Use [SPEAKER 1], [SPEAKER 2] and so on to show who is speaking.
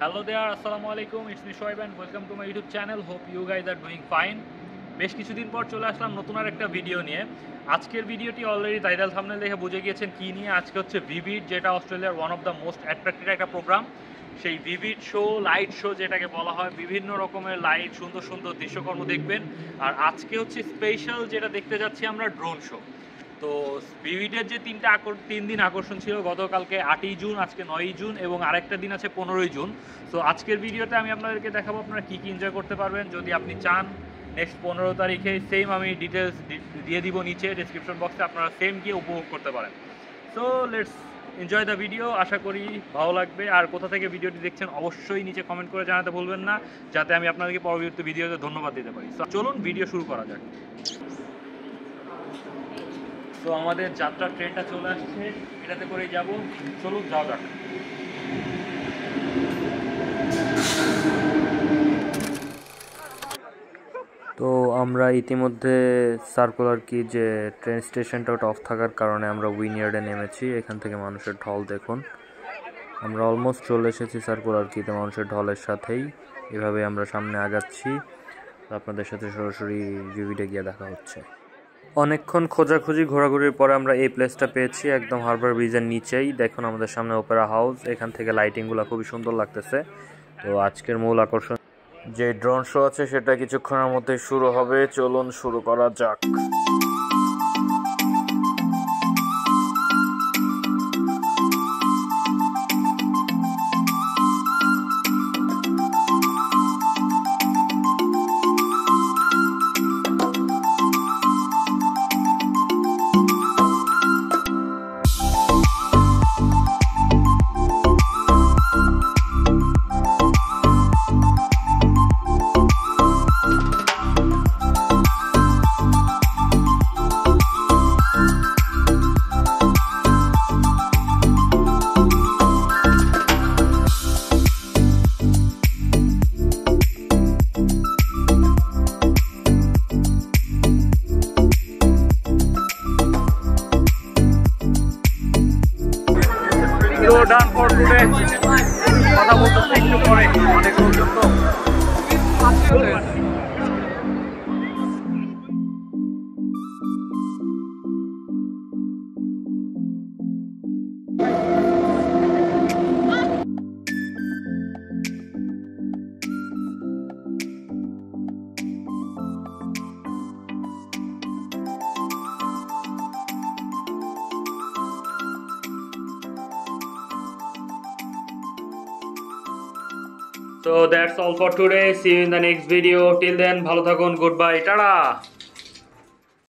[SPEAKER 1] Hello there, Assalamu alaikum. It's me Shoaib and welcome to my YouTube channel. Hope you guys are doing fine. বেশ কিছুদিন পর চলে আসলাম নতুন আর একটা video নিয়ে। আজকের ভিডিওটি অলরেডি টাইটেল থাম্বনেল দেখে বুঝে গিয়েছেন কি নিয়ে। আজকে হচ্ছে ভিভিড, যেটা অস্ট্রেলিয়ার one of the most attractive একটা প্রোগ্রাম। সেই ভিভিড শো, লাইট শো যেটাকে বলা হয়, বিভিন্ন রকমের লাইট, সুন্দর সুন্দর দৃশ্যকর্ম দেখবেন। আর আজকে হচ্ছে স্পেশাল যেটা দেখতে যাচ্ছি আমরা, ড্রোন শো। তো ভিভিডের যে তিন দিন আকর্ষণ ছিল, গতকালকে 8ই জুন, আজকে 9ই জুন এবং আরেকটা দিন আছে 15ই জুন। তো আজকের ভিডিওতে আমি আপনাদেরকে দেখাবো আপনারা কী কী এনজয় করতে পারবেন। যদি আপনি চান নেক্সট 15 তারিখে, সেম আমি ডিটেলস দিয়ে দিব নিচে ডিসক্রিপশন বক্সে, আপনারা সেম গিয়ে উপভোগ করতে পারেন। So let's enjoy the video. আশা করি ভালো লাগবে। আর কোথা থেকে ভিডিওটি দেখছেন অবশ্যই নিচে কমেন্ট করে জানাতে ভুলবেন না, যাতে আমি আপনাদেরকে পরবর্তী ভিডিওতে ধন্যবাদ দিতে পারি। তো চলুন ভিডিও শুরু করা যাক। তো আমাদের যাত্রার ট্রেনটা চলে আসছে, এটাতে করেই যাব। চলুন যাওয়া যাক।
[SPEAKER 2] তো আমরা ইতিমধ্যে সার্কুলার কি যে ট্রেন স্টেশনটা ওটা অফ থাকার কারণে আমরা উইনিয়ার্ডে নেমেছি। এখান থেকে মানুষের ঢল দেখুন। আমরা অলমোস্ট চলে এসেছি সার্কুলার কিতে মানুষের ঢলের সাথেই। এভাবে আমরা সামনে আগাচ্ছি। আপনাদের সাথে সরাসরি ভিভিডে গিয়ে দেখা হচ্ছে। অনেকক্ষণ খোঁজাখুঁজি ঘোরাঘুরির পরে আমরা এই প্লেসটা পেয়েছি, একদম হারবার ব্রিজের নিচেই। দেখুন আমাদের সামনে ওপেরা হাউস। এখান থেকে লাইটিংগুলো খুবই সুন্দর লাগতেছে। তো আজকের মূল আকর্ষণ যে ড্রোন শো আছে সেটা কিছুক্ষণের মধ্যে শুরু হবে। চলুন শুরু করা যাক।
[SPEAKER 1] Done for today. কথা বলতে একটু পরে অনেক পর্যন্ত। So that's all for today. See you in the next video. Till then, ভালো থাকুন. Goodbye. টাটা.